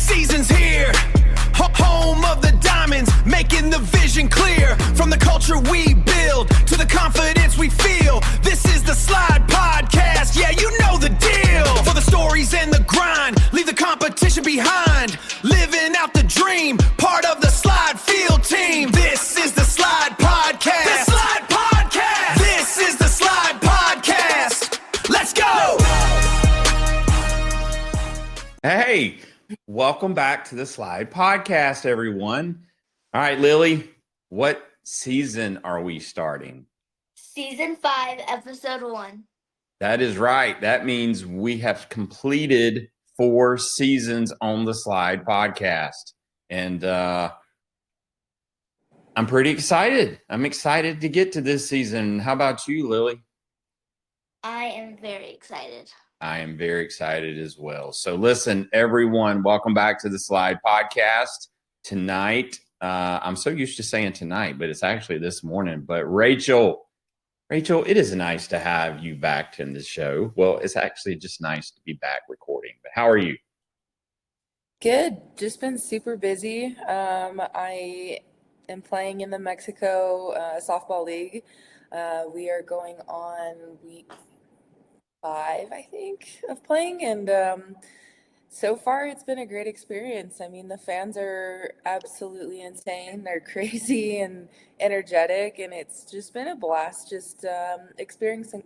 season's here. Home of the diamonds, making the vision clear. From the culture we build to the confidence we feel. This is the Slide Podcast, yeah, you know the deal. For the stories and the grind, leave the competition behind. Living out the dream, part of the Slide Field team. This is the Slide Podcast. The Slide Podcast. This is the Slide Podcast. Let's go. Hey, welcome back to the Slide Podcast, everyone. All right, Lily, what season are we starting? Season 5, Episode 1. That is right. That means we have completed 4 seasons on the Slide Podcast. And I'm pretty excited. I'm excited to get to this season. How about you, Lily? I am very excited. I am very excited as well. So listen, everyone, welcome back to the Slide Podcast. Tonight, I'm so used to saying tonight, but it's actually this morning. But Rachel, it is nice to have you back in the show. Well, it's actually just nice to be back recording. But how are you? Good. Just been super busy. I am playing in the Mexico Softball League. We are going on week 5, I think, of playing, and so far it's been a great experience. I mean, the fans are absolutely insane. They're crazy and energetic, and it's just been a blast just experiencing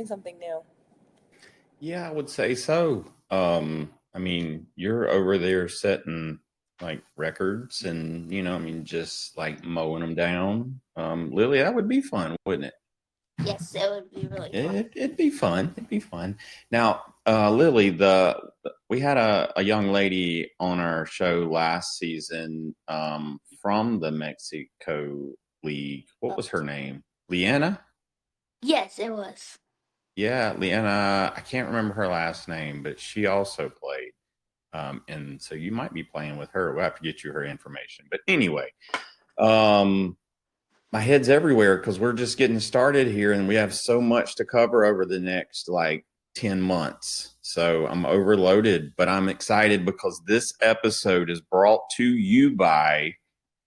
something new. Yeah, I would say so. I mean, you're over there setting like records and, just like mowing them down. Lily, that would be fun, wouldn't it? Yes, it would be really fun. It'd be fun. It'd be fun. Now, Lily, we had a young lady on our show last season from the Mexico League. What was her name? Leanna? Yes, it was. Yeah, Leanna. I can't remember her last name, but she also played. And so you might be playing with her. We'll have to get you her information. But anyway, my head's everywhere because we're just getting started here and we have so much to cover over the next 10 months. So I'm overloaded, but I'm excited because this episode is brought to you by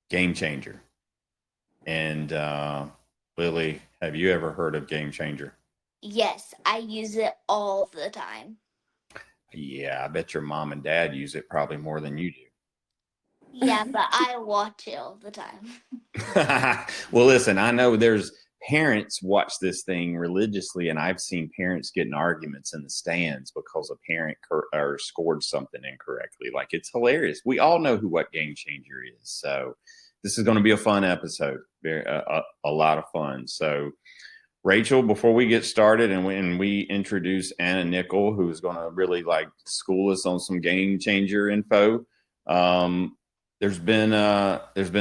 GameChanger. And Lily, have you ever heard of GameChanger? Yes, I use it all the time. Yeah, I bet your mom and dad use it probably more than you do. Yeah, but I watch it all the time. Well, listen, I know there's parents watch this thing religiously, and I've seen parents get in arguments in the stands because a parent scored something incorrectly. Like, it's hilarious. We all know what GameChanger is. So this is going to be a fun episode, a lot of fun. So Rachel, before we get started and when we introduce Anna Nickel, who's going to really school us on some GameChanger info, there's been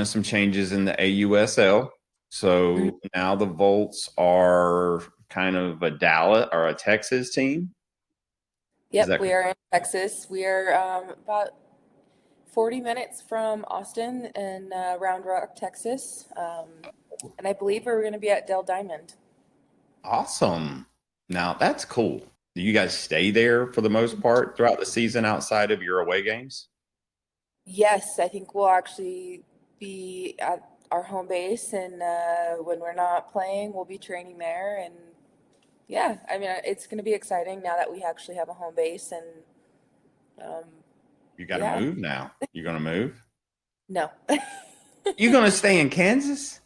some changes in the AUSL. So now the Volts are kind of a Dallas or a Texas team. Yep, we are in Texas. We are about 40 minutes from Austin in Round Rock, Texas. And I believe we're going to be at Dell Diamond. Awesome. Now that's cool. Do you guys stay there for the most part throughout the season outside of your away games? Yes, I think we'll actually be at our home base, and when we're not playing, we'll be training there. And yeah, I mean, it's going to be exciting now that we actually have a home base. And you got to move now. You're going to move? No. You're going to stay in Kansas?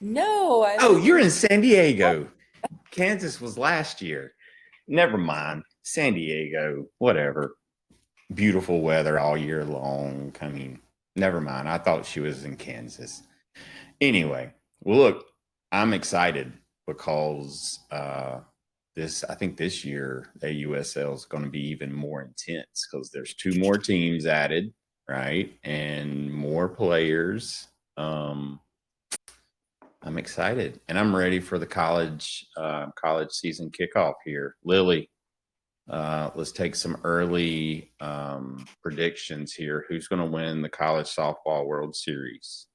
No. You're in San Diego. Kansas was last year. Never mind. San Diego, whatever. Beautiful weather all year long. I mean, never mind. I thought she was in Kansas. Anyway, well, look, I'm excited because I think this year AUSL is going to be even more intense because there's 2 more teams added, right? And more players. I'm excited, and I'm ready for the college season kickoff here. Lily, let's take some early predictions here. Who's going to win the College Softball World Series?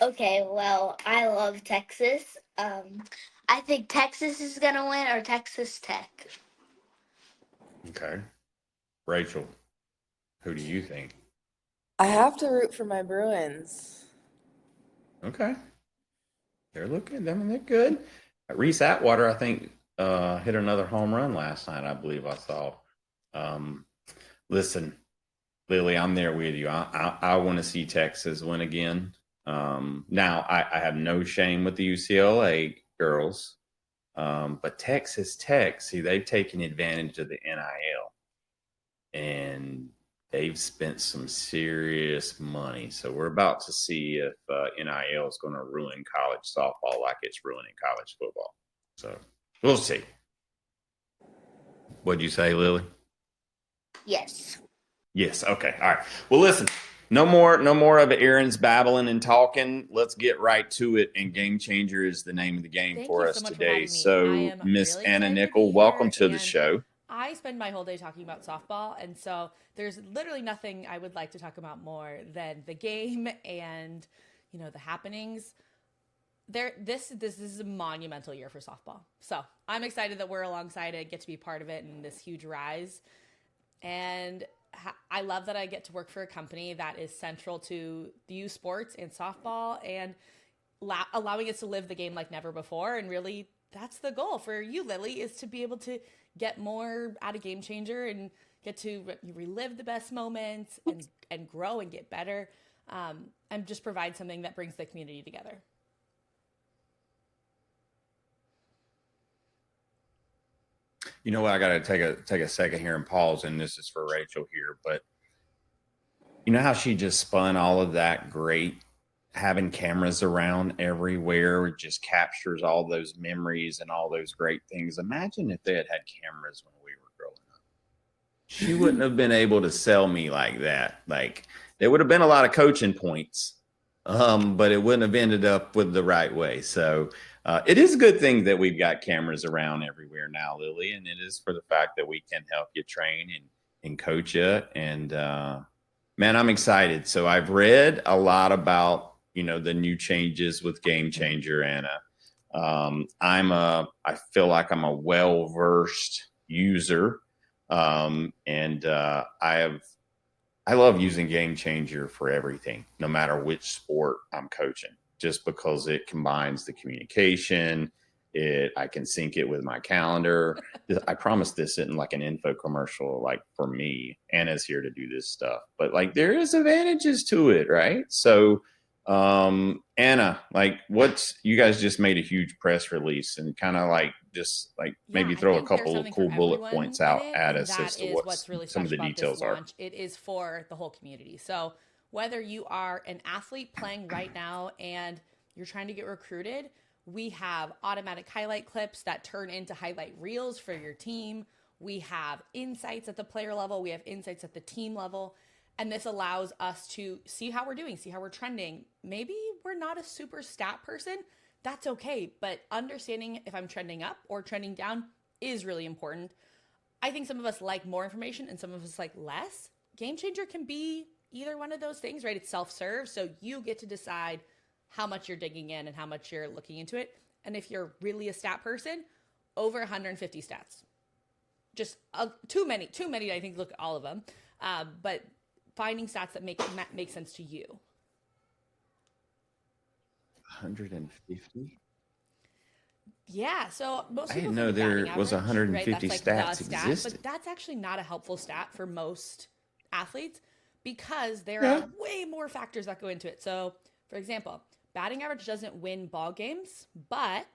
Okay, well, I love Texas. I think Texas is going to win, or Texas Tech. Okay. Rachel, who do you think? I have to root for my Bruins. Okay. They're looking, I mean, they're good. Reese Atwater, I think, hit another home run last night, I believe I saw. Um, listen, Lily, I'm there with you. I want to see Texas win again. Now, I have no shame with the UCLA girls, but Texas Tech, see, they've taken advantage of the NIL, and they've spent some serious money. So we're about to see if NIL is going to ruin college softball like it's ruining college football. So we'll see. What'd you say, Lily? Yes. Yes. Okay. All right. Well, listen, no more of Aaron's babbling and talking. Let's get right to it. And Game Changer is the name of the game Thank for you us so much for today. having me. I So am Miss really Anna excited to Nickel, be welcome here, to the and show. I spend my whole day talking about softball, and so there's literally nothing I would like to talk about more than the game and the happenings. This is a monumental year for softball. So I'm excited that we're alongside it, get to be part of it in this huge rise. And I love that I get to work for a company that is central to the youth sports and softball and allowing us to live the game like never before. And really, that's the goal for you, Lily, is to be able to get more out of Game Changer and get to relive the best moments and grow and get better, and just provide something that brings the community together. You know what? I got to take a second here and pause, and this is for Rachel here. But you know how she just spun all of that great, having cameras around everywhere just captures all those memories and all those great things. Imagine if they had cameras when we were growing up. She wouldn't have been able to sell me like that. Like, there would have been a lot of coaching points, but it wouldn't have ended up with the right way. So it is a good thing that we've got cameras around everywhere now, Lily, and it is for the fact that we can help you train and coach you. And man, I'm excited. So I've read a lot about the new changes with Game Changer, Anna. I feel like I'm a well-versed user, and I love using Game Changer for everything, no matter which sport I'm coaching, just because it combines the communication. I can sync it with my calendar. I promise this isn't like an info commercial, like for me. Anna's here to do this stuff, but like there is advantages to it, right? So Anna, like you guys just made a huge press release and kind of like just like maybe throw a couple of cool bullet points out at us as to what's really some of the details are. It is for the whole community. So whether you are an athlete playing right now and you're trying to get recruited, we have automatic highlight clips that turn into highlight reels for your team. We have insights at the player level. We have insights at the team level. And this allows us to see how we're doing, see how we're trending. Maybe we're not a super stat person. That's okay. But understanding if I'm trending up or trending down is really important. I think some of us like more information and some of us like less. Game Changer can be either one of those things, right? It's self-serve. So you get to decide how much you're digging in and how much you're looking into it. And if you're really a stat person, over 150 stats. Just too many, I think, look at all of them. But finding stats that make sense to you. 150? Yeah, so most I people didn't know think there batting was average, 150 right? That's stats the stat, existed. but that's actually not a helpful stat for most athletes because there are way more factors that go into it. So, for example, batting average doesn't win ball games, but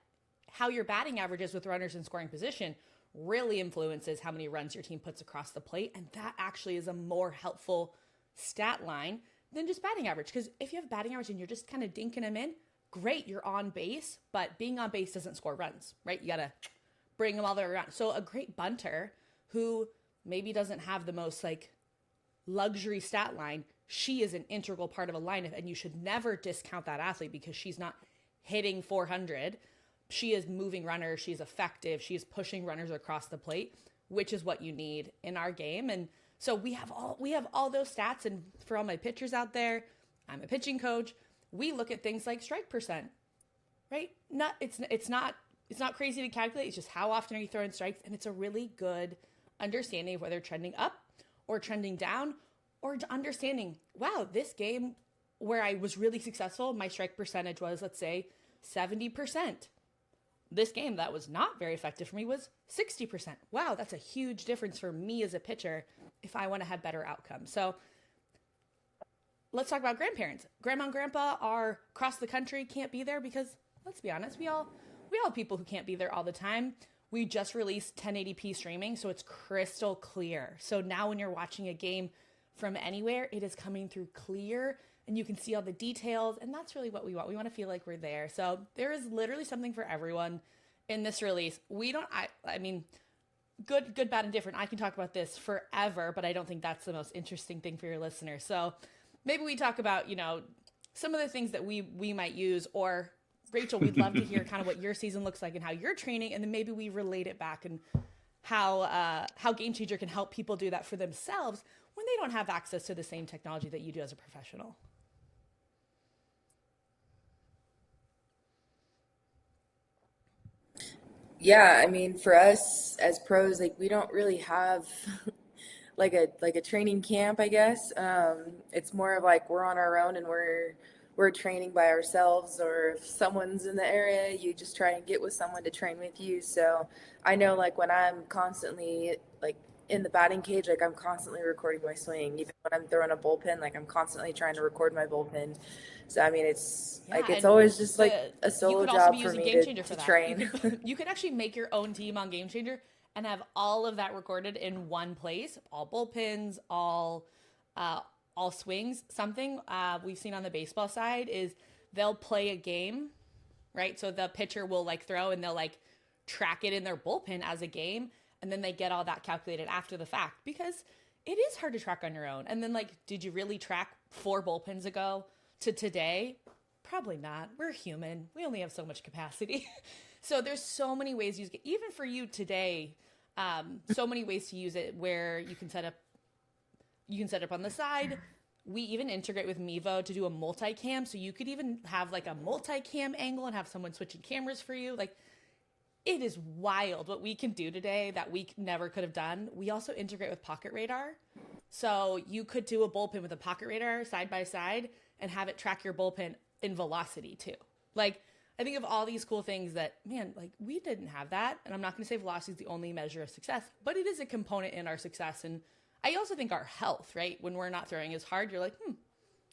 how your batting average is with runners in scoring position really influences how many runs your team puts across the plate, and that actually is a more helpful stat line than just batting average. Because if you have batting average and you're just kind of dinking them in, great, you're on base, but being on base doesn't score runs, right? You got to bring them all the way around. So a great bunter who maybe doesn't have the most like luxury stat line, she is an integral part of a lineup, and you should never discount that athlete because she's not hitting 400. She is moving runners. She's effective. She is pushing runners across the plate, which is what you need in our game. And so we have all those stats. And for all my pitchers out there, I'm a pitching coach. We look at things like strike percent, right? It's not crazy to calculate. It's just how often are you throwing strikes, and it's a really good understanding of whether trending up or trending down or understanding, wow, this game where I was really successful, my strike percentage was, let's say, 70%. This game that was not very effective for me was 60%. Wow, that's a huge difference for me as a pitcher if I want to have better outcomes. So let's talk about grandparents. Grandma and grandpa are across the country, can't be there because, let's be honest, we all have people who can't be there all the time. We just released 1080p streaming, so it's crystal clear. So now when you're watching a game from anywhere, it is coming through clear and you can see all the details, and that's really what we want. We want to feel like we're there. So there is literally something for everyone in this release. I mean, good, bad, and different. I can talk about this forever, but I don't think that's the most interesting thing for your listeners. So maybe we talk about, some of the things that we might use, or Rachel, we'd love to hear kind of what your season looks like and how you're training, and then maybe we relate it back and how GameChanger can help people do that for themselves when they don't have access to the same technology that you do as a professional. Yeah, I mean, for us as pros, like we don't really have like a training camp, I guess. It's more of like we're on our own and we're training by ourselves, or if someone's in the area, you just try and get with someone to train with you. So I know like when I'm constantly like in the batting cage, like I'm constantly recording my swing. Even when I'm throwing a bullpen, like I'm constantly trying to record my bullpen. So I mean, it's like it's always just like a solo job for me to train. You could actually make your own team on GameChanger and have all of that recorded in one place. All bullpens, all swings. Something we've seen on the baseball side is they'll play a game, right? So the pitcher will like throw and they'll like track it in their bullpen as a game, and then they get all that calculated after the fact, because it is hard to track on your own. And then like, did you really track 4 bullpens ago to today? Probably not. We're human. We only have so much capacity. So there's so many ways to use it. Even for you today, so many ways to use it where you can set up on the side. We even integrate with Mevo to do a multicam. So you could even have like a multicam angle and have someone switching cameras for you. Like, it is wild what we can do today that we never could have done. We also integrate with Pocket Radar. So you could do a bullpen with a Pocket Radar side by side and have it track your bullpen in velocity too. Like, I think of all these cool things that, man, like we didn't have that. And I'm not going to say velocity is the only measure of success, but it is a component in our success. And I also think our health, right? When we're not throwing as hard, you're like,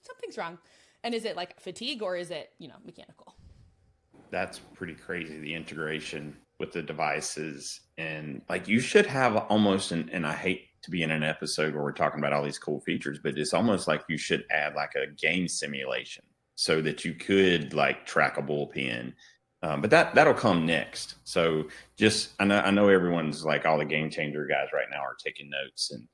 something's wrong. And is it like fatigue or is it, mechanical? That's pretty crazy, the integration with the devices. And like you should have almost and I hate to be in an episode where we're talking about all these cool features, but it's almost like you should add like a game simulation so that you could like track a bullpen. But that'll come next. So just I know everyone's like, all the GameChanger guys right now are taking notes. And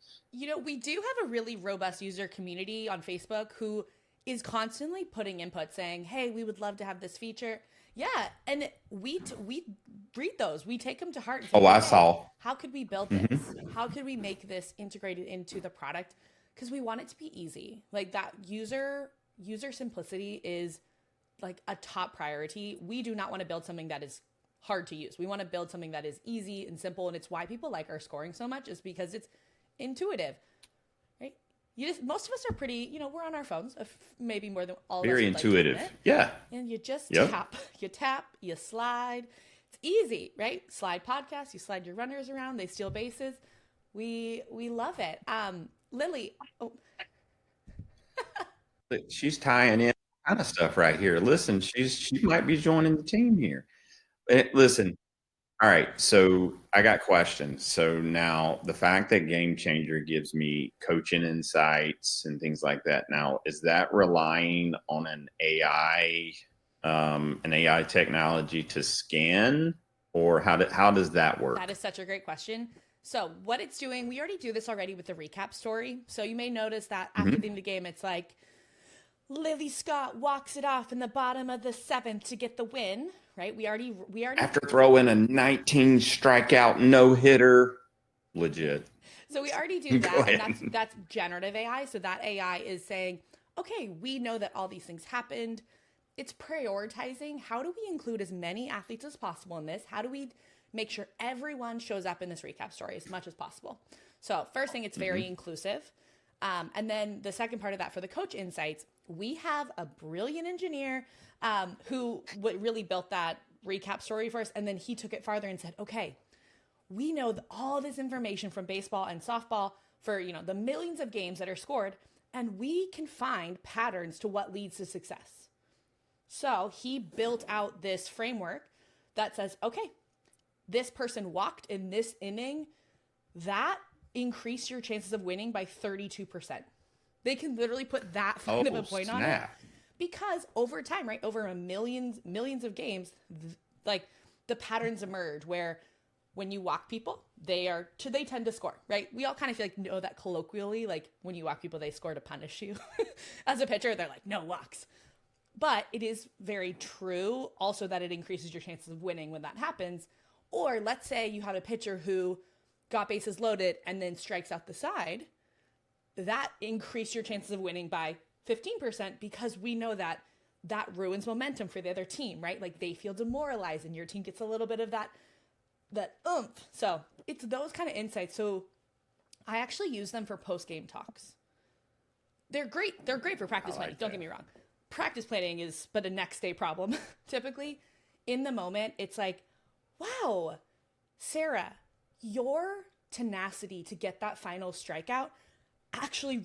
we do have a really robust user community on Facebook who is constantly putting input saying, hey, we would love to have this feature. Yeah, and we read those. We take them to heart. Say, I saw. How could we build this? How could we make this integrated into the product? Because we want it to be easy. Like that user simplicity is like a top priority. We do not want to build something that is hard to use. We want to build something that is easy and simple, and it's why people like our scoring so much, is because it's intuitive. Right? Most of us are pretty, we're on our phones, maybe more than all of us. Very intuitive. Like yeah. And you just tap, you slide. It's easy, right? Slide podcast, you slide your runners around, they steal bases. We love it. Lily. Oh. She's tying in kind of stuff right here. Listen, she might be joining the team here. Listen. All right, so I got questions. So now the fact that GameChanger gives me coaching insights and things like that, now is that relying on an AI technology to scan, or how does that work? That is such a great question. So what it's doing, we already do this already with the recap story. So you may notice that after the end of the game, it's like Lily Scott walks it off in the bottom of the 7th to get the win. Right, we already after throwing a 19 strikeout no hitter, legit. So we already do that, and that's generative AI. So that AI is saying, okay, we know that all these things happened. It's prioritizing. How do we include as many athletes as possible in this? How do we make sure everyone shows up in this recap story as much as possible? So first thing, it's very inclusive. And then the second part of that for the coach insights, we have a brilliant engineer who really built that recap story for us. And then he took it farther and said, okay, we know all this information from baseball and softball for, the millions of games that are scored, and we can find patterns to what leads to success. So he built out this framework that says, okay, this person walked in this inning, that increased your chances of winning by 32%. They can literally put that kind of a point on it. Because over time, right, over millions of games, like the patterns emerge where when you walk people, they tend to score, right? We all kind of know that colloquially, like when you walk people, they score to punish you. As a pitcher, they're like, no walks. But it is very true also that it increases your chances of winning when that happens. Or let's say you have a pitcher who got bases loaded and then strikes out the side. That increased your chances of winning by 15% because we know that ruins momentum for the other team, right? Like they feel demoralized and your team gets a little bit of that oomph. So it's those kind of insights. So I actually use them for post-game talks. They're great. They're great for practice planning. Don't get me wrong. Practice planning is but a next day problem. Typically in the moment, it's like, wow, Sarah, your tenacity to get that final strikeout actually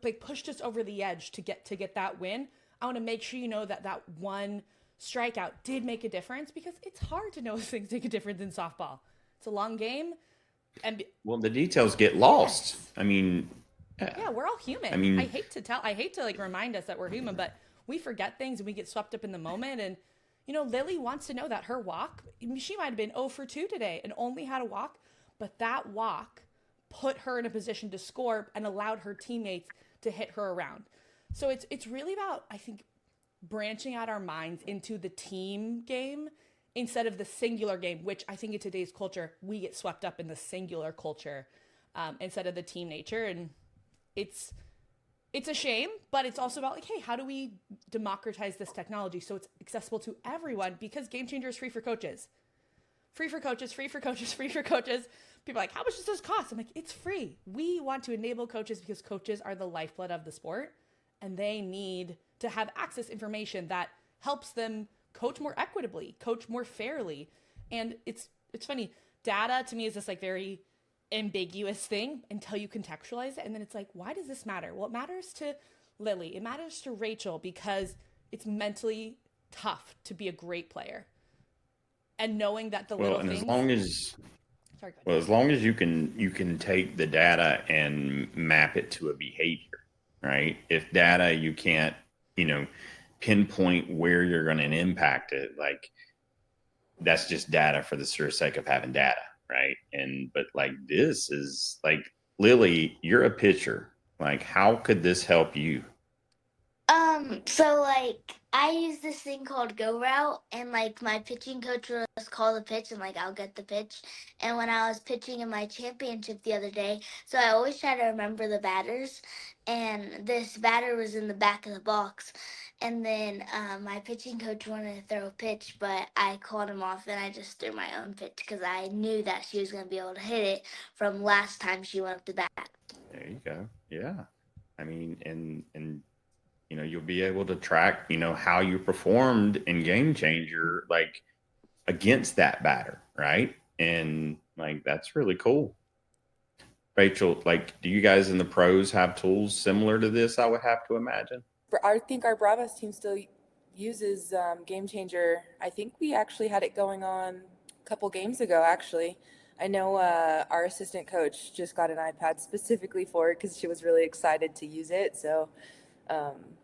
like pushed us over the edge to get that win. I want to make sure you know that one strikeout did make a difference because it's hard to know if things make a difference in softball. It's a long game. And the details get lost. Yes. I mean, yeah, we're all human. I hate to like remind us that we're human, but we forget things and we get swept up in the moment. And, Lily wants to know that her walk, she might've been 0 for 2 today and only had a walk, but that walk put her in a position to score and allowed her teammates to hit her around. So it's really about, I think, branching out our minds into the team game instead of the singular game, which I think in today's culture, we get swept up in the singular culture instead of the team nature. And it's a shame, but it's also about like, hey, how do we democratize this technology so it's accessible to everyone? Because GameChanger is free for coaches. Free for coaches, free for coaches, free for coaches. People are like, how much does this cost? I'm like, it's free. We want to enable coaches because coaches are the lifeblood of the sport and they need to have access information that helps them coach more equitably, coach more fairly. And it's funny. Data to me is this like very ambiguous thing until you contextualize it. And then it's like, why does this matter? Well, it matters to Lily. It matters to Rachel because it's mentally tough to be a great player. And knowing that the little things. As long as you can take the data and map it to a behavior, right? If data you can't, pinpoint where you're going to impact it, like that's just data for the sheer sake of having data, right? But like this is like, Lily, you're a pitcher. Like, how could this help you? So like I use this thing called Go Route, and like my pitching coach will just call the pitch, and like I'll get the pitch. And when I was pitching in my championship the other day, so I always try to remember the batters, and this batter was in the back of the box, and then my pitching coach wanted to throw a pitch, but I called him off, and I just threw my own pitch because I knew that she was going to be able to hit it from last time she went up to bat. There you go. Yeah, I mean, and you'll be able to track, how you performed in GameChanger, like against that batter, right? And like, that's really cool. Rachel, like, do you guys in the pros have tools similar to this? I would have to imagine. I think our Bravos team still uses GameChanger. I think we actually had it going on a couple games ago, actually. I know our assistant coach just got an iPad specifically for it because she was really excited to use it. So,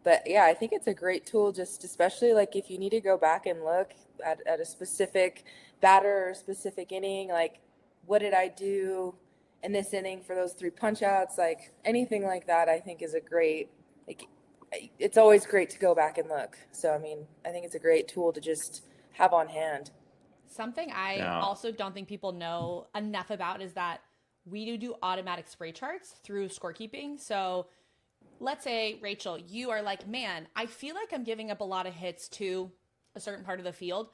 but yeah, I think it's a great tool, just especially like if you need to go back and look at a specific batter or a specific inning, like what did I do in this inning for those 3 punch outs, like anything like that, I think is a great, like, it's always great to go back and look. So, I mean, I think it's a great tool to just have on hand. Something I also don't think people know enough about is that we do automatic spray charts through scorekeeping. So let's say, Rachel, you are like, man, I feel like I'm giving up a lot of hits to a certain part of the field.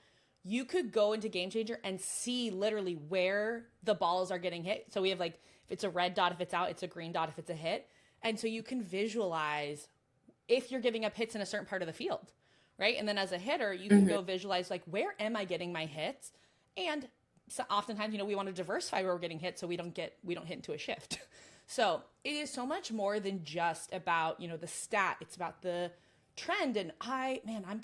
You could go into GameChanger and see literally where the balls are getting hit. So we have like, if it's a red dot, if it's out, it's a green dot, if it's a hit. And so you can visualize if you're giving up hits in a certain part of the field, right? And then as a hitter, you can go visualize like, where am I getting my hits? And so oftentimes, you know, we want to diversify where we're getting hit so we don't hit into a shift. So it is so much more than just about, you know, the stat. It's about the trend. And I'm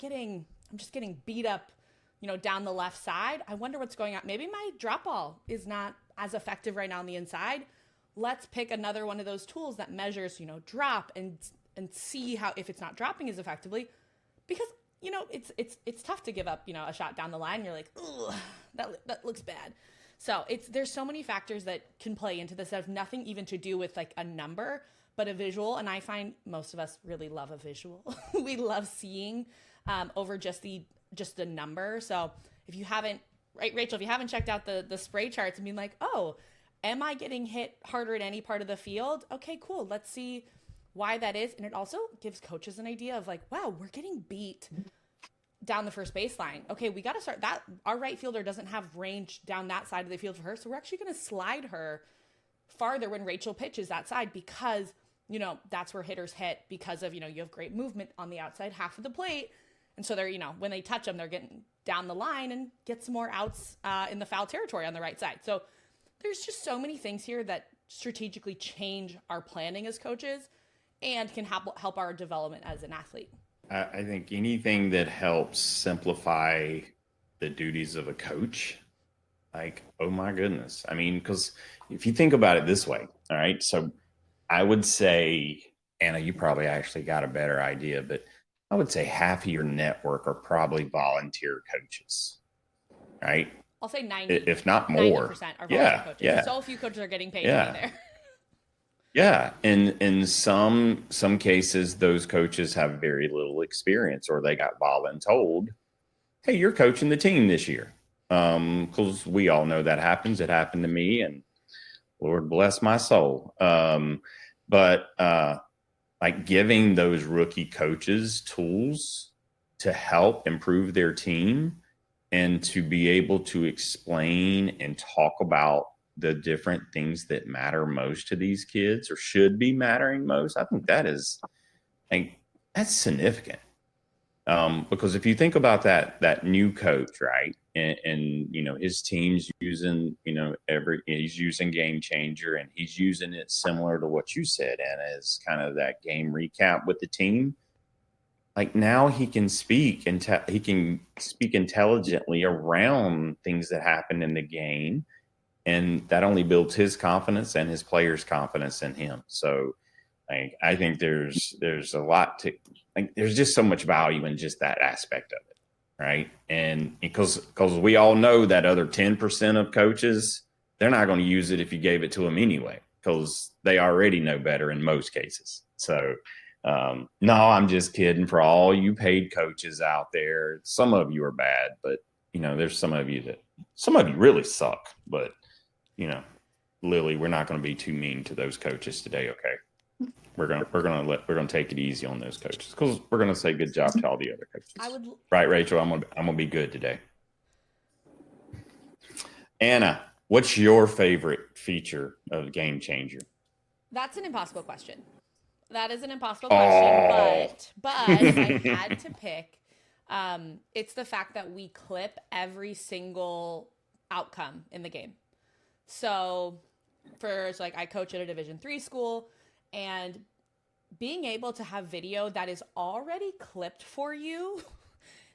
just getting beat up, you know, down the left side. I wonder what's going on. Maybe my drop ball is not as effective right now on the inside. Let's pick another one of those tools that measures, you know, drop and see how, if it's not dropping as effectively, because, you know, it's tough to give up, you know, a shot down the line. You're like, ugh, that looks bad. So there's so many factors that can play into this that have nothing even to do with like a number, but a visual. And I find most of us really love a visual. We love seeing over just the number. So if you haven't, right, Rachel, if you haven't checked out the spray charts and being like, oh, am I getting hit harder at any part of the field? Okay, cool. Let's see why that is. And it also gives coaches an idea of like, wow, we're getting beat down the first baseline. Okay, we got to start that. Our right fielder doesn't have range down that side of the field for her. So we're actually going to slide her farther when Rachel pitches that side, because, you know, that's where hitters hit, because of, you know, you have great movement on the outside half of the plate. And so they're, you know, when they touch them, they're getting down the line and get some more outs in the foul territory on the right side. So there's just so many things here that strategically change our planning as coaches and can help our development as an athlete. I think anything that helps simplify the duties of a coach, like, oh my goodness. I mean, because if you think about it this way, all right, so I would say, Anna, you probably actually got a better idea, but I would say half of your network are probably volunteer coaches, right? I'll say 90, if not more. 90% are volunteer coaches. Yeah. So few coaches are getting paid to be there. Yeah, and in some cases, those coaches have very little experience, or they got voluntold, hey, you're coaching the team this year. Because we all know that happens. It happened to me, and Lord bless my soul. But like giving those rookie coaches tools to help improve their team and to be able to explain and talk about the different things that matter most to these kids, or should be mattering most, I think that's significant. Because if you think about that new coach, right, and you know, his team's using, you know, he's using GameChanger, and he's using it similar to what you said, Anna, as kind of that game recap with the team. Like, now he can speak and he can speak intelligently around things that happen in the game. And that only builds his confidence and his players' confidence in him. So I think there's a lot to, like, there's just so much value in just that aspect of it, right? And because we all know that other 10% of coaches, they're not going to use it if you gave it to them anyway, because they already know better in most cases. So no, I'm just kidding. For all you paid coaches out there, some of you are bad, but you know, there's some of you really suck, but you know, Lily, we're not going to be too mean to those coaches today. Okay. We're going to take it easy on those coaches, because we're going to say good job to all the other coaches. Right, Rachel? I'm going to be good today. Anna, what's your favorite feature of GameChanger? That's an impossible question. That is an impossible question, but if I had to pick, it's the fact that we clip every single outcome in the game. So like, I coach at a Division III school, and being able to have video that is already clipped for you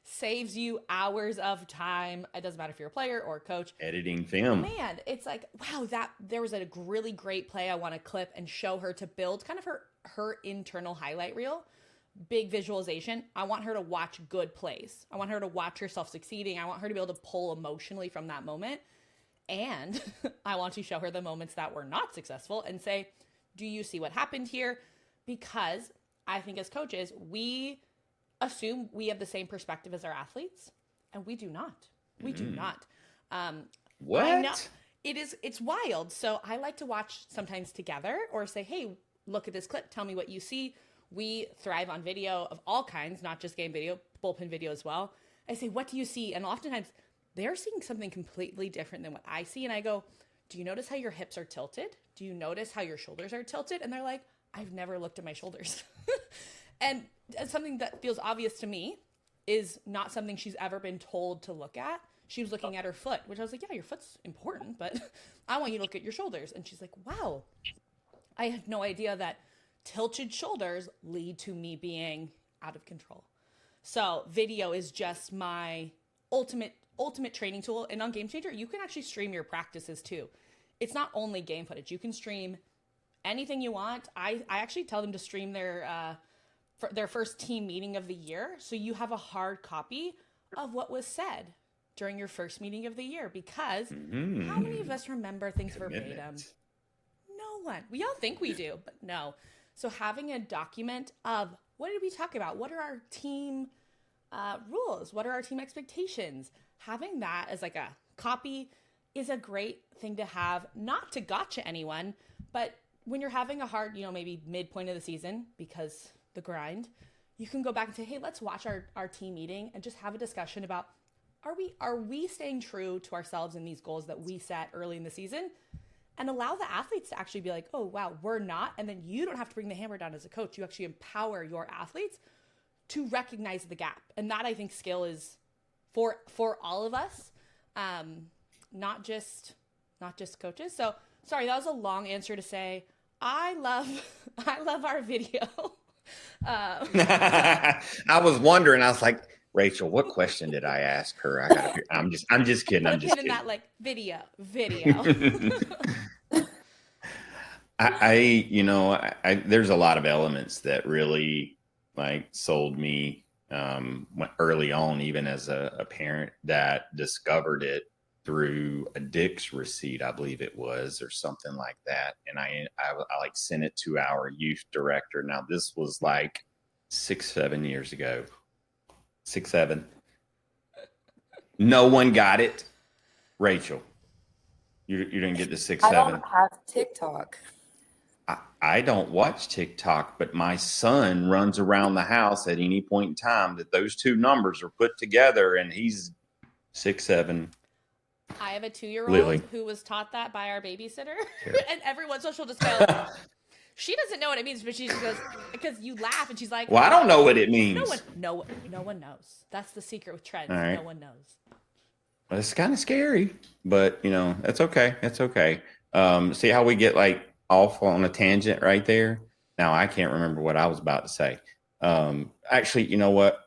saves you hours of time. It doesn't matter if you're a player or a coach. Editing film. Man, it's like, wow, there was a really great play I want to clip and show her to build kind of her internal highlight reel. Big visualization. I want her to watch good plays. I want her to watch herself succeeding. I want her to be able to pull emotionally from that moment. And I want to show her the moments that were not successful and say, do you see what happened here? Because I think as coaches, we assume we have the same perspective as our athletes, and we do not. We do not. What? I know, it's wild. So I like to watch sometimes together, or say, hey, look at this clip. Tell me what you see. We thrive on video of all kinds, not just game video, bullpen video as well. I say, what do you see? And oftentimes they're seeing something completely different than what I see. And I go, do you notice how your hips are tilted? Do you notice how your shoulders are tilted? And they're like, I've never looked at my shoulders. And something that feels obvious to me is not something she's ever been told to look at. She was looking at her foot, which I was like, yeah, your foot's important, but I want you to look at your shoulders. And she's like, wow, I had no idea that tilted shoulders lead to me being out of control. So video is just my ultimate training tool. And on GameChanger, you can actually stream your practices too. It's not only game footage. You can stream anything you want. I actually tell them to stream their first team meeting of the year. So you have a hard copy of what was said during your first meeting of the year, because how many of us remember things verbatim? No one. We all think we do, but no. So having a document of what did we talk about? What are our team rules? What are our team expectations? Having that as like a copy is a great thing to have, not to gotcha anyone, but when you're having a hard, maybe midpoint of the season because the grind, you can go back and say, hey, let's watch our team meeting and just have a discussion about, are we staying true to ourselves in these goals that we set early in the season? And allow the athletes to actually be like, oh, wow, we're not. And then you don't have to bring the hammer down as a coach. You actually empower your athletes to recognize the gap. And that, I think, skill is for all of us, not just coaches. So sorry, that was a long answer to say, I love our video. I was wondering, I was like, Rachel, what question did I ask her? I'm just kidding. I'm just kidding. That like video. I there's a lot of elements that really like sold me early on, even as a parent that discovered it through a Dick's receipt, I believe it was, or something like that. And I like sent it to our youth director. Now this was like 6-7 years ago. 6-7. No one got it. Rachel, you didn't get the 6-7. I don't have TikTok. I don't watch TikTok, but my son runs around the house at any point in time that those two numbers are put together, and he's 6-7. I have a 2-year-old Lily, who was taught that by our babysitter, and everyone, so she'll just go, she doesn't know what it means, but she just goes, because you laugh, and she's like, well, I don't know what it means. No one knows. That's the secret with trends. All right. No one knows. Well, it's kind of scary, but that's okay. That's okay. See how we get like off on a tangent right there? Now I can't remember what I was about to say. Actually, you know what?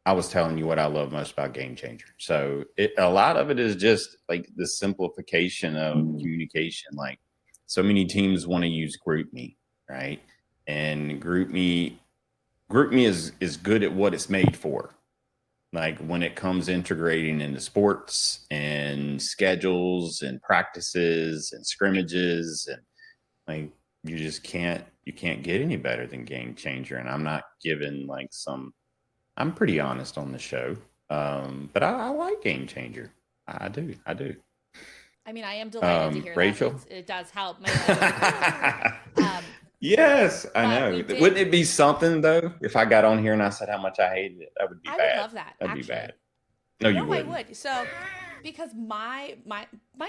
I was telling you what I love most about GameChanger. So a lot of it is just like the simplification of communication. Like so many teams want to use GroupMe, right? And GroupMe is good at what it's made for. Like when it comes integrating into sports and schedules and practices and scrimmages, and like you can't get any better than GameChanger. And I'm not giving like I'm pretty honest on the show. But I like GameChanger. I do. I mean, I am delighted to hear Rachel? that. It does help. Yes, I know. Wouldn't it be something though if I got on here and I said how much I hated it? That would be bad. I would love that. That'd actually. be bad. No, you wouldn't. I would. So, because my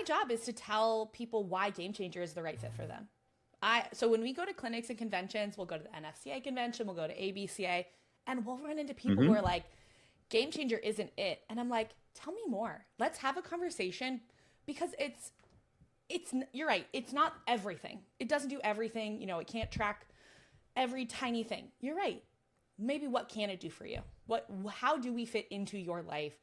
job is to tell people why GameChanger is the right fit for them. So when we go to clinics and conventions, we'll go to the NFCA convention, we'll go to ABCA, and we'll run into people who are like, GameChanger isn't it. And I'm like, tell me more. Let's have a conversation, because it's you're right. It's not everything. It doesn't do everything. It can't track every tiny thing. You're right. Maybe what can it do for you? How do we fit into your life?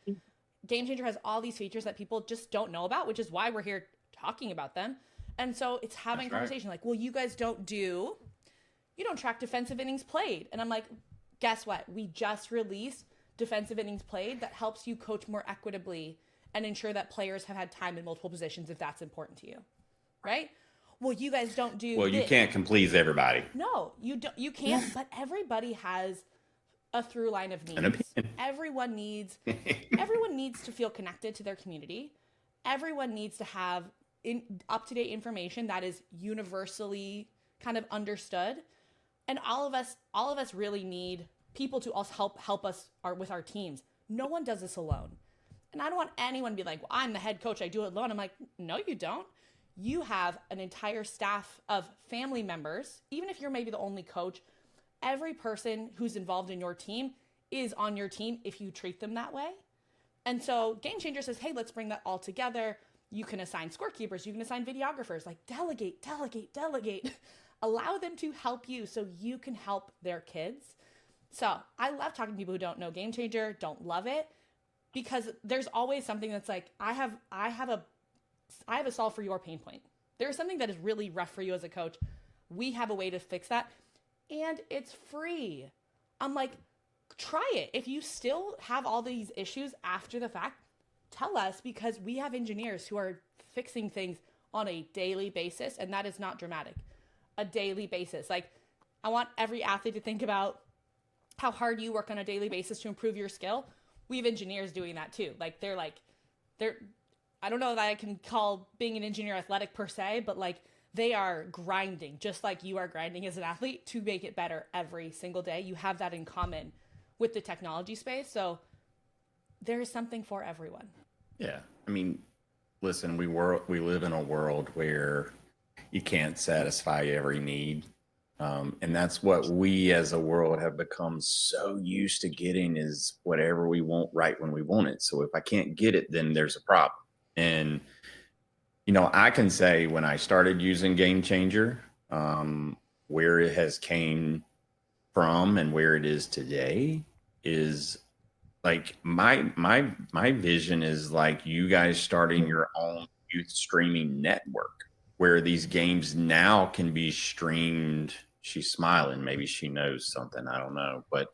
GameChanger has all these features that people just don't know about, which is why we're here talking about them. And so it's having a conversation like, well, you guys you don't track defensive innings played. And I'm like, guess what? We just released defensive innings played that helps you coach more equitably and ensure that players have had time in multiple positions if that's important to you, right? Well, you guys don't do Well, you can't please everybody. No, you don't. You can't, but everybody has a through line of needs. Everyone needs to feel connected to their community. Everyone needs to have up-to-date information that is universally kind of understood. And all of us really need people to also help us with our teams. No one does this alone. And I don't want anyone to be like, well, I'm the head coach, I do it alone. I'm like, no, you don't. you have an entire staff of family members. Even if you're maybe the only coach, every person who's involved in your team is on your team if you treat them that way. And so GameChanger says, hey, let's bring that all together. You can assign scorekeepers, you can assign videographers, like delegate. Allow them to help you so you can help their kids. So I love talking to people who don't know GameChanger, don't love it, because there's always something that's like, I have a solve for your pain point. There's something that is really rough for you as a coach. We have a way to fix that, and it's free. I'm like, try it. If you still have all these issues after the fact, tell us, because we have engineers who are fixing things on a daily basis, and that is not dramatic. A daily basis. Like, I want every athlete to think about how hard you work on a daily basis to improve your skill. We have engineers doing that too. Like, they're I don't know that I can call being an engineer athletic per se, but like, they are grinding just like you are grinding as an athlete to make it better every single day. You have that in common with the technology space. So there is something for everyone. Yeah. I mean, listen, we live in a world where you can't satisfy every need. And that's what we as a world have become so used to getting, is whatever we want right when we want it. So if I can't get it, then there's a problem. And, I can say when I started using GameChanger, where it has came from and where it is today is like my vision is like you guys starting your own youth streaming network where these games now can be streamed. She's smiling. Maybe she knows something. I don't know. But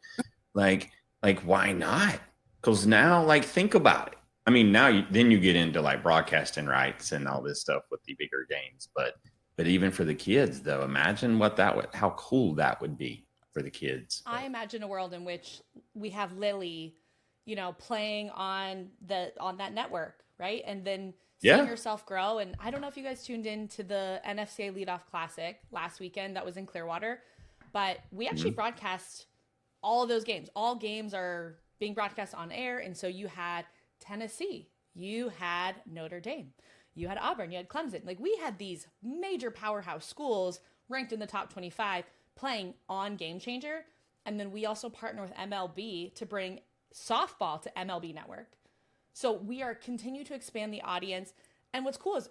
like why not? Because now, like, think about it. I mean, now then you get into like broadcasting rights and all this stuff with the bigger games. But even for the kids, though, imagine how cool that would be for the kids. I imagine a world in which we have Lily, playing on that network, right? And then seeing yourself grow. And I don't know if you guys tuned in to the NFCA Leadoff Classic last weekend that was in Clearwater, but we actually broadcast all of those games. All games are being broadcast on air. And so you had Tennessee, you had Notre Dame, you had Auburn, you had Clemson. Like, we had these major powerhouse schools ranked in the top 25 playing on GameChanger. And then we also partner with MLB to bring softball to MLB Network. So we are continue to expand the audience. And what's cool is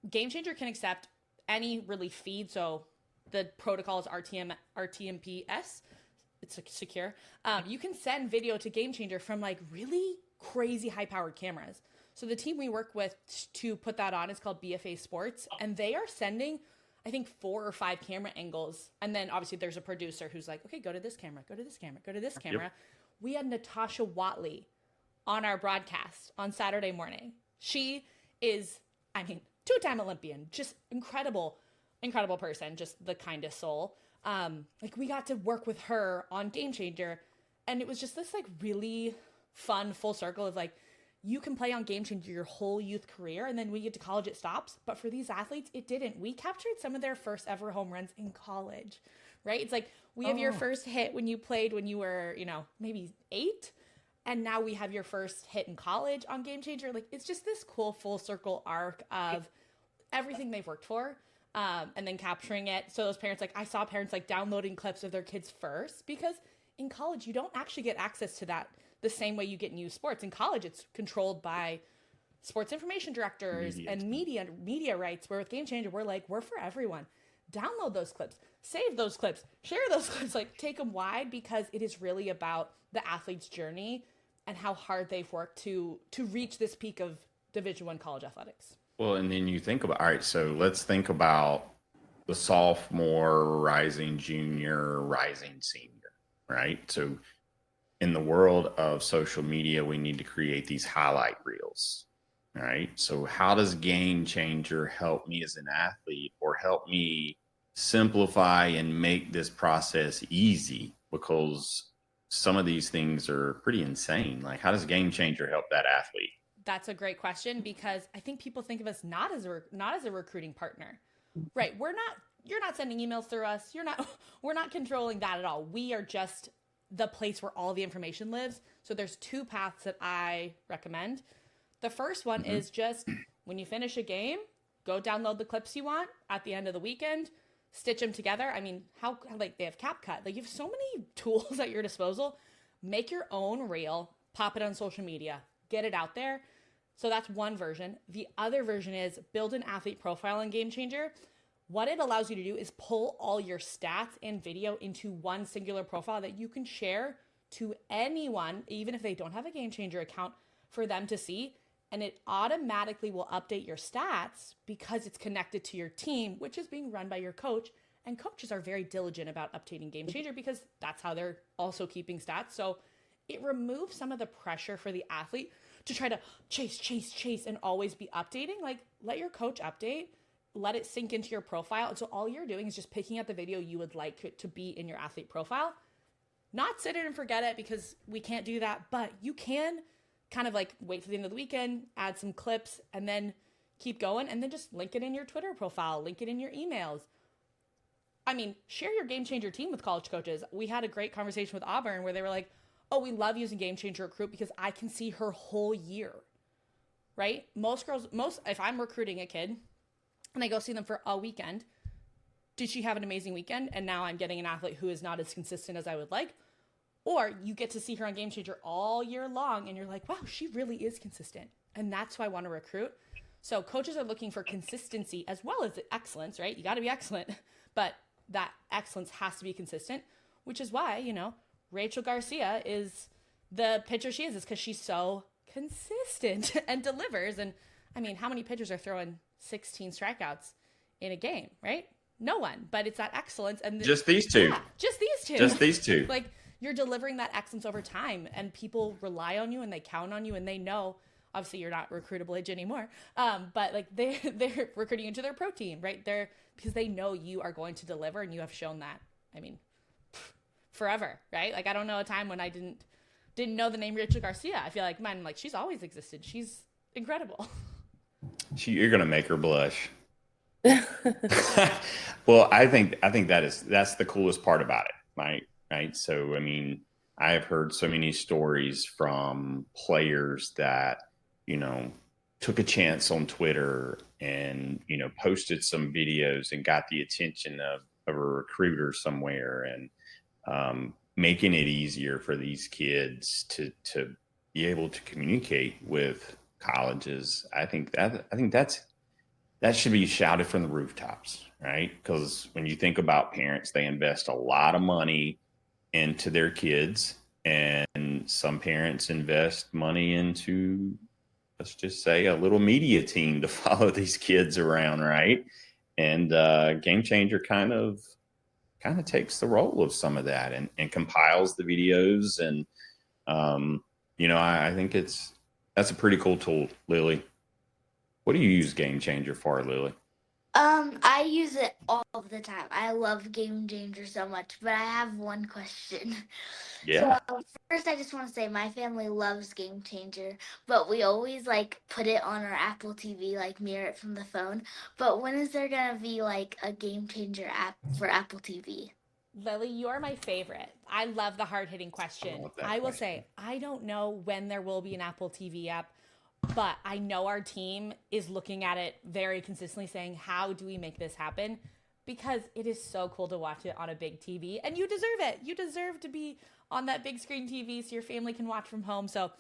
GameChanger can accept any relief feed. So the protocol is RTMPS. It's secure. You can send video to GameChanger from like really crazy high-powered cameras. So the team we work with to put that on is called BFA Sports. And they are sending, I think, 4 or 5 camera angles. And then obviously there's a producer who's like, okay, go to this camera, go to this camera, go to this camera. Yep. We had Natasha Watley on our broadcast on Saturday morning. She is, 2-time Olympian, just incredible person, just the kindest soul. Like, we got to work with her on GameChanger, and it was just this like really fun full circle of like, you can play on GameChanger your whole youth career, and then when you get to college, it stops. But for these athletes, it didn't. We captured some of their first ever home runs in college, right? It's like, we have your first hit when you played when you were, maybe 8. And now we have your first hit in college on GameChanger. Like, it's just this cool full circle arc of everything they've worked for, and then capturing it. So those parents, like, I saw parents like downloading clips of their kids first, because in college, you don't actually get access to that the same way you get in youth sports. In college, it's controlled by sports information directors and media rights, where with GameChanger, we're for everyone. Download those clips, save those clips, share those clips, like, take them wide, because it is really about the athlete's journey and how hard they've worked to reach this peak of Division I college athletics. Well, and then you think about, all right, so let's think about the sophomore, rising junior, rising senior, right? So in the world of social media, we need to create these highlight reels, right? So how does GameChanger help me as an athlete, or help me simplify and make this process easy? Because some of these things are pretty insane. Like, how does GameChanger help that athlete? That's a great question, because I think people think of us not as a recruiting partner, right? You're not sending emails through us. We're not controlling that at all. We are just the place where all the information lives. So there's 2 paths that I recommend. The first one is just when you finish a game, go download the clips you want at the end of the weekend, stitch them together. I mean, how, like, they have CapCut. Like, you have so many tools at your disposal. Make your own reel, pop it on social media, get it out there. So that's one version. The other version is build an athlete profile in GameChanger. What it allows you to do is pull all your stats and video into one singular profile that you can share to anyone, even if they don't have a GameChanger account, for them to see. And it automatically will update your stats because it's connected to your team, which is being run by your coach. And coaches are very diligent about updating GameChanger because that's how they're also keeping stats. So it removes some of the pressure for the athlete to try to chase, and always be updating. Like, let your coach update, let it sink into your profile. And so all you're doing is just picking out the video you would like it to be in your athlete profile. Not sit in and forget it, because we can't do that, but you can kind of like wait for the end of the weekend, add some clips, and then keep going, and then just link it in your Twitter profile, link it in your emails. I mean, share your GameChanger team with college coaches. We had a great conversation with Auburn where they were like, oh, we love using GameChanger Recruit because I can see her whole year, right? If I'm recruiting a kid and I go see them for a weekend, did she have an amazing weekend? And now I'm getting an athlete who is not as consistent as I would like. Or you get to see her on GameChanger all year long and you're like, wow, she really is consistent. And that's who I want to recruit. So coaches are looking for consistency as well as excellence, right? You got to be excellent, but that excellence has to be consistent, which is why, Rachel Garcia is the pitcher she is because she's so consistent and delivers. And I mean, how many pitchers are throwing 16 strikeouts in a game, right? No one, but it's that excellence. And just these two. Yeah, just these two. Like, you're delivering that excellence over time, and people rely on you and they count on you, and they know, obviously you're not recruitable age anymore. But like they're recruiting into their pro team, right? Because they know you are going to deliver, and you have shown that. I mean, forever, right? Like, I don't know a time when I didn't know the name Rachel Garcia. I feel like, man, like, she's always existed. She's incredible. You're gonna make her blush. Well, I think that's the coolest part about it, right? So, I mean, I have heard so many stories from players that, took a chance on Twitter and, posted some videos and got the attention of a recruiter somewhere, and making it easier for these kids to be able to communicate with colleges. I think that should be shouted from the rooftops, right? Because when you think about parents, they invest a lot of money into their kids, and some parents invest money into, let's just say, a little media team to follow these kids around, right? And GameChanger kind of takes the role of some of that and compiles the videos. And, I think that's a pretty cool tool, Lily. What do you use GameChanger for, Lily? I use it all the time. I love GameChanger so much, but I have one question. Yeah. So first, I just want to say my family loves GameChanger, but we always put it on our Apple TV, mirror it from the phone. But when is there gonna be a GameChanger app for Apple TV? Lily, you are my favorite. I love the hard-hitting question. I will say, I don't know when there will be an Apple TV app, but I know our team is looking at it very consistently, saying, how do we make this happen? Because it is so cool to watch it on a big TV, and you deserve it. You deserve to be on that big screen TV so your family can watch from home. So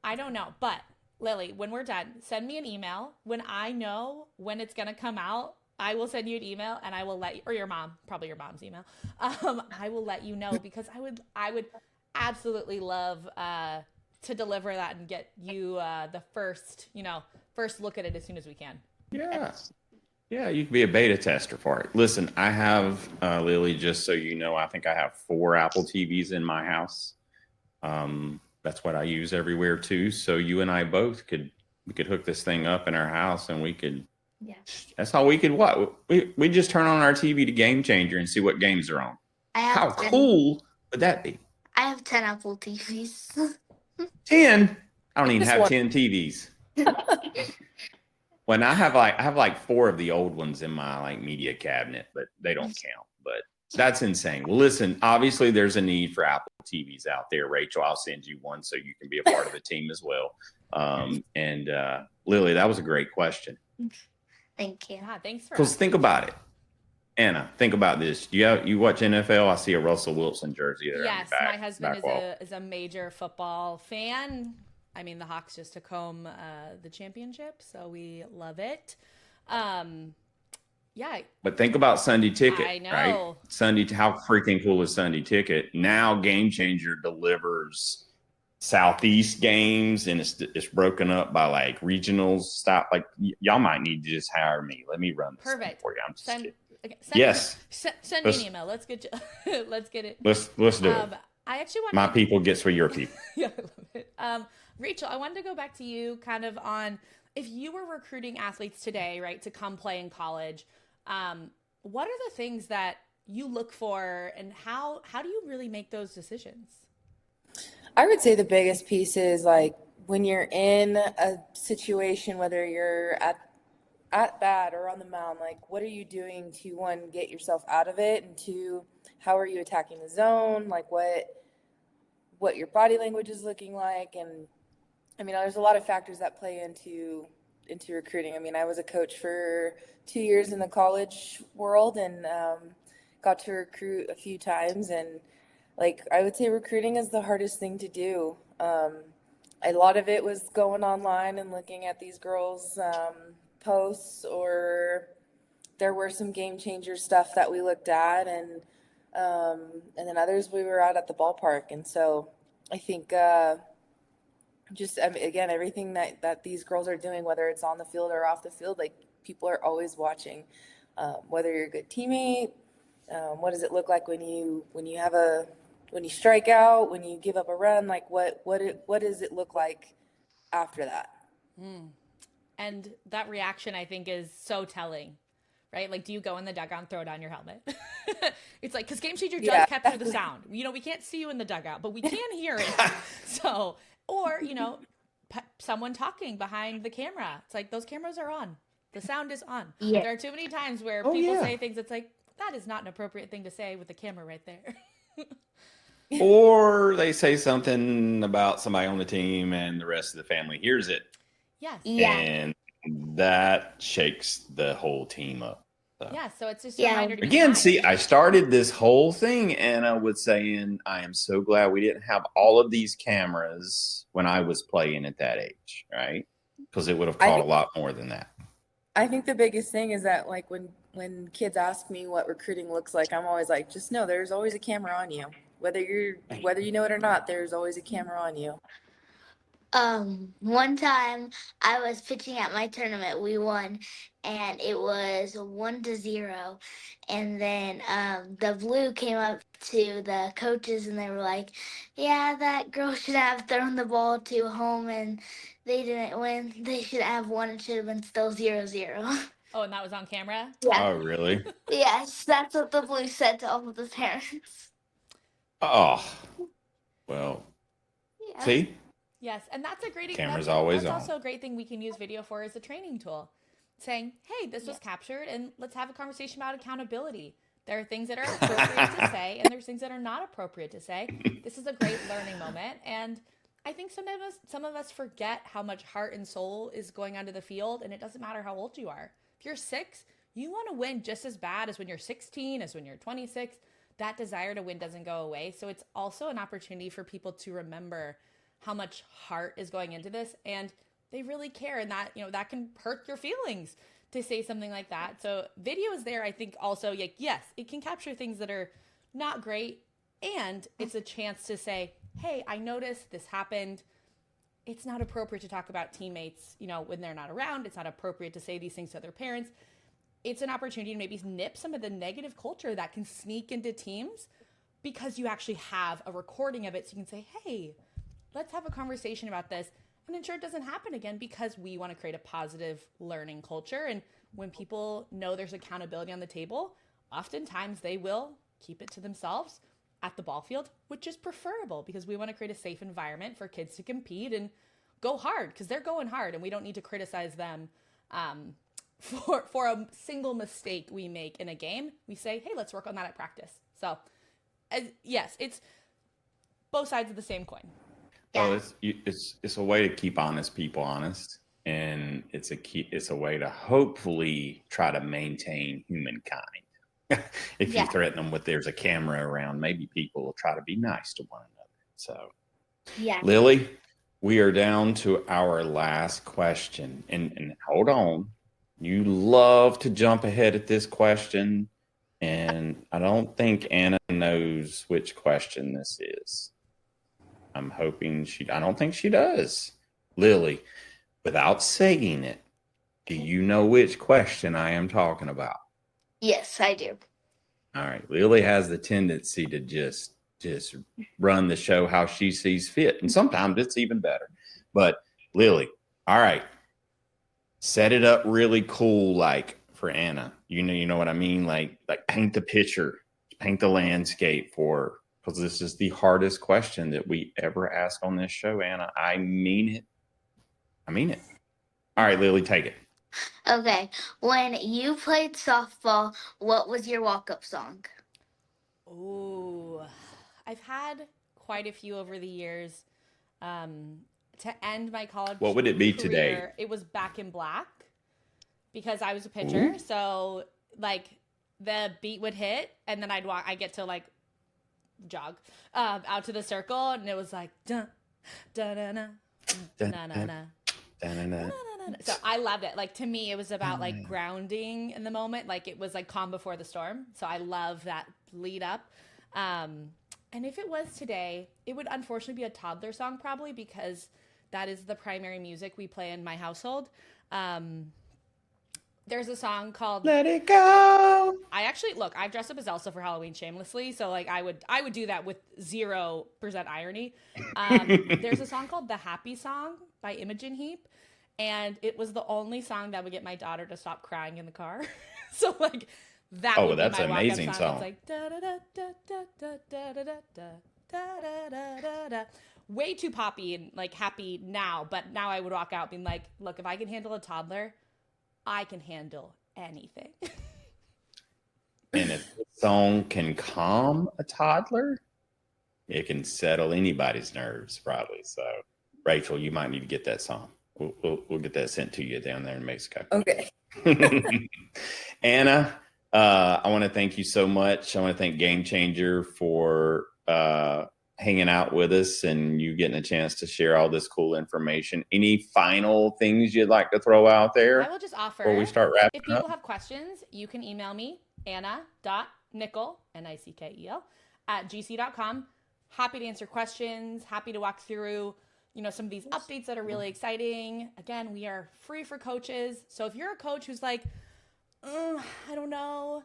I don't know. But Lily, when we're done, send me an email. When I know when it's going to come out, I will send you an email, and I will let you, or your mom, probably your mom's email. I will let you know, because I would absolutely love to deliver that and get you the first look at it as soon as we can. Yeah, you can be a beta tester for it. Listen, I have, Lily, just so you know, I think I have 4 Apple TVs in my house. That's what I use everywhere too. So you and I both we could hook this thing up in our house, and we could. Yeah. That's how we could what? We just turn on our TV to GameChanger and see what games are on. How cool would that be? I have 10 Apple TVs. 10? I don't even have 10 TVs. When I have 4 of the old ones in my media cabinet, but they don't count. But that's insane. Well, listen, obviously there's a need for Apple TVs out there. Rachel, I'll send you one so you can be a part of the team as well. And Lily, that was a great question. Thank you. Yeah, thanks for Because asking. think about it. Anna, think about this. You watch NFL? I see a Russell Wilson jersey there on your Yes, back, my husband back wall. is a major football fan. I mean, the Hawks just took home the championship, so we love it. Yeah, But think about Sunday Ticket, I know. right? Sunday, how freaking cool is Sunday Ticket? Now Game Changer delivers Southeast games, and it's broken up by like regionals. Stop, like y'all might need to just hire me. Let me run this thing Perfect. for you. I'm just kidding. Okay, Yes. Send me an email. Let's get you, let's get it. Let's do it. I actually want My people gets for your people. Yeah, I love it. Rachel, I wanted to go back to you kind of on if you were recruiting athletes today, right, to come play in college. What are the things that you look for, and how do you really make those decisions? I would say the biggest piece is like when you're in a situation, whether you're at bat or on the mound, like what are you doing to, one, get yourself out of it, and two, how are you attacking the zone, like what your body language is looking like. And I mean, there's a lot of factors that play into recruiting. I mean, I was a coach for 2 years in the college world, and got to recruit a few times, and like I would say recruiting is the hardest thing to do. A lot of it was going online and looking at these girls' posts, or there were some game changer stuff that we looked at, and then others we were out at the ballpark. And so I think just again, everything that these girls are doing, whether it's on the field or off the field, like people are always watching. Whether you're a good teammate, what does it look like when you strike out, when you give up a run, like what does it look like after that? And that reaction, I think, is so telling, right? Like, do you go in the dugout and throw down your helmet? It's like, because Game Changer does capture the sound. You know, we can't see you in the dugout, but we can hear it. So, or, you know, someone talking behind the camera. It's like, those cameras are on. The sound is on. Yeah. There are too many times where people say things. It's like, that is not an appropriate thing to say with the camera right there. Or they say something about somebody on the team and the rest of the family hears it. Yes. Yeah. And that shakes the whole team up. So. Yeah, so it's just a reminder to be Again, kind. see, I started this whole thing, Anna, with saying I am so glad we didn't have all of these cameras when I was playing at that age, right? Because it would have caught a lot more than that. I think the biggest thing is that, like, when kids ask me what recruiting looks like, I'm always like, just know there's always a camera on you. Whether you know it or not, there's always a camera on you. One time I was pitching at my tournament, we won, and it was 1-0. And then the Blue came up to the coaches and they were like, yeah, that girl should have thrown the ball to home and they didn't win. They should have won. It should have been still 0-0. Oh, and that was on camera? Yeah. Oh, really? Yes, that's what the Blue said to all of the parents. Oh, well, Yeah. see? Yes, and that's a great Camera's always that's on. also a great thing we can use video for as a training tool. Saying, hey, this was captured, and let's have a conversation about accountability. There are things that are appropriate to say, and there's things that are not appropriate to say. This is a great learning moment, and I think sometimes some of us forget how much heart and soul is going onto the field, and it doesn't matter how old you are. If you're 6, you want to win just as bad as when you're 16, as when you're 26. That desire to win doesn't go away. So it's also an opportunity for people to remember how much heart is going into this, and they really care, and that, you know, that can hurt your feelings to say something like that. So video is there, I think, also, like, yes, it can capture things that are not great, and it's a chance to say, hey, I noticed this happened. It's not appropriate to talk about teammates, you know, when they're not around. It's not appropriate to say these things to their parents. It's an opportunity to maybe nip some of the negative culture that can sneak into teams because you actually have a recording of it, so you can say, hey, let's have a conversation about this and ensure it doesn't happen again, because we want to create a positive learning culture. And when people know there's accountability on the table, oftentimes they will keep it to themselves at the ball field, which is preferable because we want to create a safe environment for kids to compete and go hard, because they're going hard, and we don't need to criticize them for a single mistake we make in a game. We say, hey, let's work on that at practice. So yes, it's both sides of the same coin. Well, it's a way to keep honest people honest. and it's a way to hopefully try to maintain humankind. If you threaten them with there's a camera around, maybe people will try to be nice to one another. So, Yeah. Lily, we are down to our last question. And hold on. You love to jump ahead at this question. And I don't think Anna knows which question this is. I'm hoping I don't think she does. Lily, without saying it, do you know which question I am talking about? Yes, I do. All right. Lily has the tendency to just run the show how she sees fit. And sometimes it's even better. But Lily, all right. Set it up really cool, like for Anna. You know what I mean? Like paint the picture, paint the landscape for her. Because this is the hardest question that we ever ask on this show, Anna. I mean it. All right, Lily, take it. Okay. When you played softball, what was your walk-up song? Ooh, I've had quite a few over the years. To end my college What would it be career, today? it was Back in Black because I was a pitcher. Ooh. So like the beat would hit and then I get to like jog out to the circle and it was like dun dun dun dun na na na. So I loved it. Like to me, it was about like grounding in the moment. Like it was like calm before the storm. So I love that lead up. And if it was today, it would unfortunately be a toddler song probably because that is the primary music we play in my household. There's a song called Let It Go. I've dressed up as Elsa for Halloween shamelessly. So like I would do that with 0% irony. There's a song called The Happy Song by Imogen Heap. And it was the only song that would get my daughter to stop crying in the car. So like that would that's be my an amazing walk-up song. It's like da da da da da da da da da da da da da. Way too poppy and like happy now, but now I would walk out being like, look, if I can handle a toddler, I can handle anything. And if the song can calm a toddler, it can settle anybody's nerves, probably. So, Rachel, you might need to get that song. We'll get that sent to you down there in Mexico. Okay. Anna, I want to thank you so much. I want to thank GameChanger for hanging out with us and you getting a chance to share all this cool information. Any final things you'd like to throw out there? I will just offer, before we start wrapping if people up? have questions, you can email me, anna.nickel, Nickel, @gc.com. Happy to answer questions, happy to walk through some of these updates that are really exciting. Again, we are free for coaches. So if you're a coach who's like, I don't know,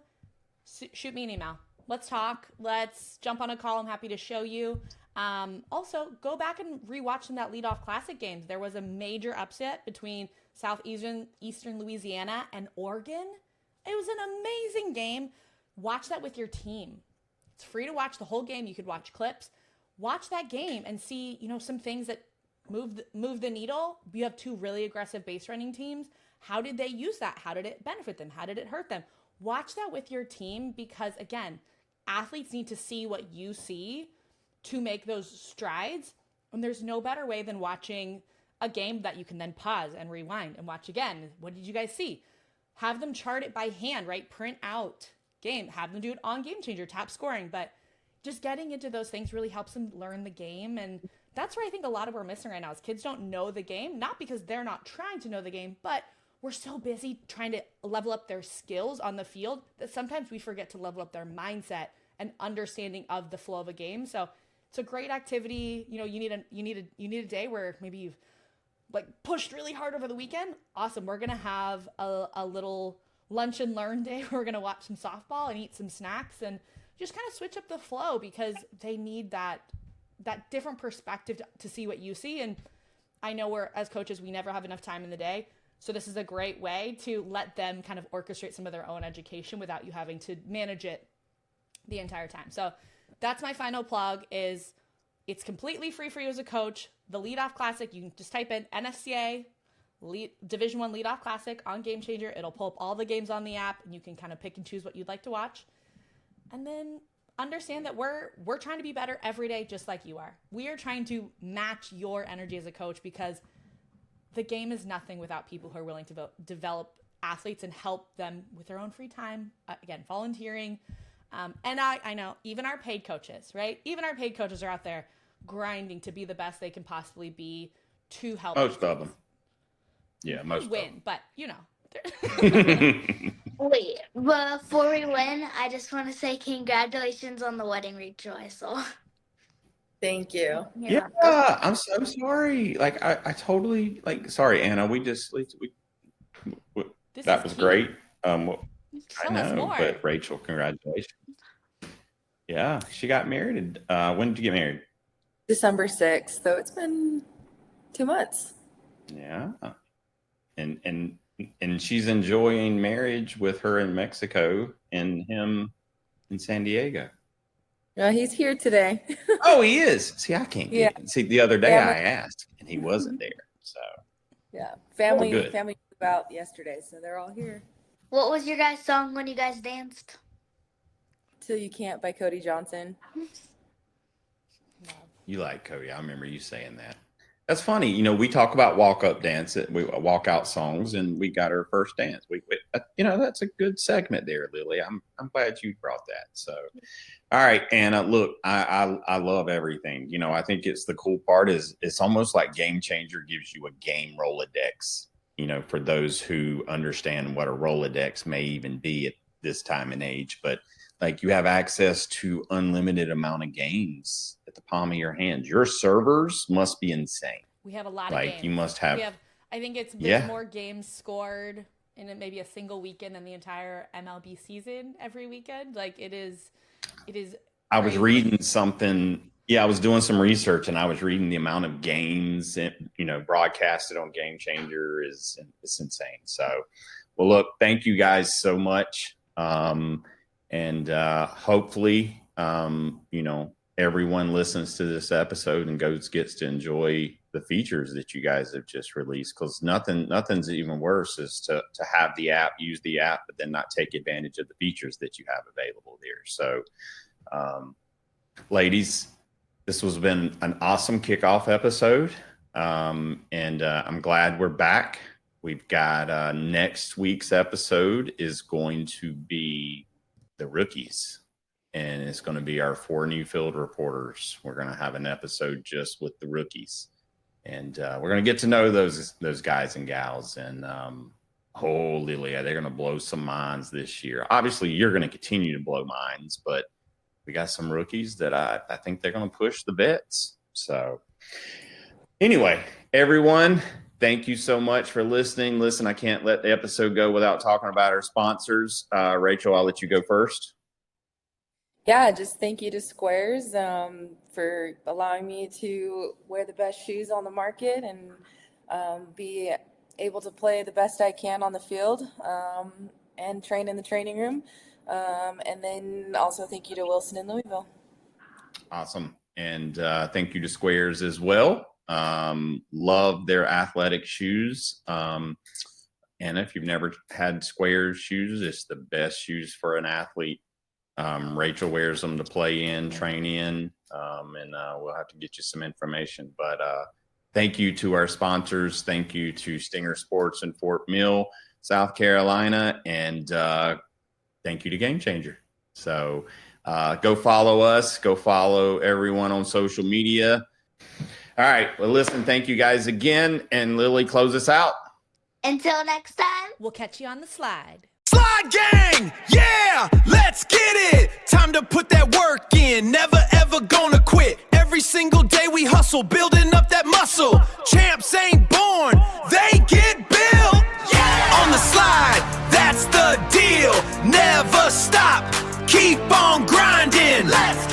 shoot me an email. Let's talk. Let's jump on a call. I'm happy to show you. Also, go back and rewatch some of that leadoff classic games. There was a major upset between Southeastern Louisiana and Oregon. It was an amazing game. Watch that with your team. It's free to watch the whole game. You could watch clips. Watch that game and see, some things that move the needle. You have two really aggressive base running teams. How did they use that? How did it benefit them? How did it hurt them? Watch that with your team because, again, athletes need to see what you see to make those strides. And there's no better way than watching a game that you can then pause and rewind and watch again. What did you guys see? Have them chart it by hand, right? Print out game. Have them do it on GameChanger, tap scoring. But just getting into those things really helps them learn the game. And that's where I think a lot of we're missing right now is kids don't know the game, not because they're not trying to know the game, but we're so busy trying to level up their skills on the field that sometimes we forget to level up their mindset and understanding of the flow of a game. So it's a great activity. You need a day where maybe you've like pushed really hard over the weekend. Awesome. We're going to have a little lunch and learn day. We're going to watch some softball and eat some snacks and just kind of switch up the flow because they need that different perspective to see what you see. And I know as coaches, we never have enough time in the day. So this is a great way to let them kind of orchestrate some of their own education without you having to manage it the entire time. So that's my final plug is it's completely free for you as a coach. The Leadoff Classic, you can just type in NSCA Division I Leadoff Classic on GameChanger. It'll pull up all the games on the app and you can kind of pick and choose what you'd like to watch. And then understand that we're trying to be better every day just like you are. We are trying to match your energy as a coach because the game is nothing without people who are willing to develop athletes and help them with their own free time. Again, volunteering. And I know even our paid coaches, right? Even our paid coaches are out there grinding to be the best they can possibly be to help. Most of them. Yeah, most win, but Wait, before we win, I just want to say congratulations on the wedding rejoicel. Thank you. Yeah, I'm so sorry. Like I totally sorry, Anna. That was great. I know, but Rachel, congratulations. Yeah, she got married. When did you get married? December 6th. So it's been 2 months. Yeah, and she's enjoying marriage with her in Mexico and him in San Diego. He's here today. Oh, he is. See, I can't get it. See, the other day I asked and he wasn't there. So yeah, family moved out yesterday, so they're all here. What was your guys' song when you guys danced? Till You Can't by Cody Johnson. You like Cody. I remember you saying that. That's funny. You know, we talk about walk-up dance, we walk out songs, and we got our first dance. We that's a good segment there, Lily. I'm glad you brought that. So, all right, Anna, look, I love everything. You know, I think it's the cool part is it's almost like GameChanger gives you a game Rolodex, you know, for those who understand what a Rolodex may even be at this time and age. But like you have access to unlimited amount of games at the palm of your hand. Your servers must be insane. We have a lot of games. You must have. I think there's more games scored in maybe a single weekend than the entire MLB season every weekend. Like it is. I was reading something. Yeah, I was doing some research and I was reading the amount of games, broadcasted on GameChanger is insane. So, well, look, thank you guys so much. And hopefully, everyone listens to this episode and gets to enjoy the features that you guys have just released, because nothing's even worse is to have the app, use the app, but then not take advantage of the features that you have available there. So, ladies, this has been an awesome kickoff episode. And I'm glad we're back. We've got next week's episode is going to be the rookies, and it's going to be our 4 new field reporters. We're going to have an episode just with the rookies, and we're going to get to know those guys and gals. And Lily, they're going to blow some minds this year. Obviously, you're going to continue to blow minds, but we got some rookies that I think they're going to push the bets. So anyway, everyone, thank you so much for listening. Listen, I can't let the episode go without talking about our sponsors. Rachel, I'll let you go first. Yeah, just thank you to Squares for allowing me to wear the best shoes on the market and be able to play the best I can on the field and train in the training room. And then also thank you to Wilson in Louisville. Awesome. And thank you to Squares as well. Love their athletic shoes. And if you've never had Squares shoes, it's the best shoes for an athlete. Rachel wears them to play in, train in, and we'll have to get you some information. But thank you to our sponsors. Thank you to Stinger Sports in Fort Mill, South Carolina, and thank you to GameChanger. So go follow us. Go follow everyone on social media. All right. Well, listen, thank you guys again. And Lily, close us out. Until next time. We'll catch you on the slide. Slide gang, yeah, let's get it. Time to put that work in, never ever gonna quit. Every single day we hustle, building up that muscle. Champs ain't born, they get built. Yeah. On the slide, that's the deal. Never stop, keep on grinding. Let's